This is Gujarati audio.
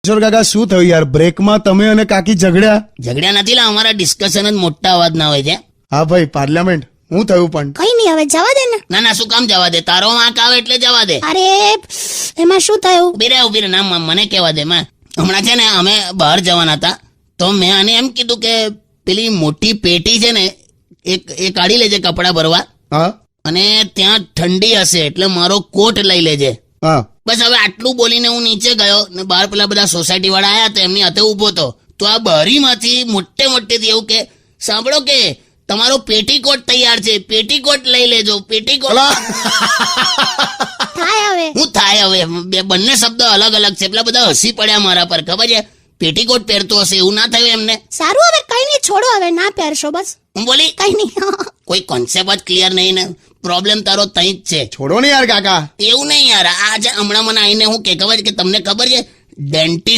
કિશોર કાકા શું થયું યાર, બ્રેકમાં તમે અને કાકી ઝઘડ્યા નથી લા, અમારા ડિસ્કશન જ મોટા અવાજ ના હોય છે. હા ભાઈ, પાર્લામેન્ટ હું થયું પણ? કઈ નહીં, હવે જવા દે ને. ના શું કામ જવા દે, તારો વાંક આવે એટલે જવા દે. અરે એમાં શું થયું? ઉભી રે ના મને કહેવા દે. હમણાં છે ને અમે બહાર જવાના હતા, તો મેં આને એમ કીધું કે પેલી મોટી પેટી છે ને એ કાઢી લેજે કપડા ભરવા, હા, અને ત્યાં ઠંડી હશે એટલે મારો કોટ લઈ લેજે. હા, બસ હવે આટલું બોલીને હું નીચે ગયો ને બહાર પેલા બધા સોસાયટી વાળા આયા તો એમની હાથે ઉભો હતો, તો આ બારીમાંથી મોટેથી એવું કે સાંભળો કે તમારો પેટીકોટ તૈયાર છે, પેટીકોટ લઈ લેજો, પેટીકોટ. થાય હવે હું થાય હવે, બંને શબ્દો અલગ અલગ છે. પેલા બધા હસી પડ્યા મારા પર, ખબર છે પેટીકોટ પહેરતો હશે એવું ના થયું એમને. સારું, હવે કઈ નહીં, છોડો, હવે ના પહેરશો બસ. હું બોલી કઈ નહીં. કોઈ કોન્સેપ્ટ જ ક્લિયર નહીં ને, પ્રોબ્લેમ તારો તઈ જ છે. છોડો ને યાર કાકા. એવું નહીં યાર, આજે હમણાં મને આવીને હું કે ખબર છે કે તમને ખબર છે ડેન્ટિસ્ટ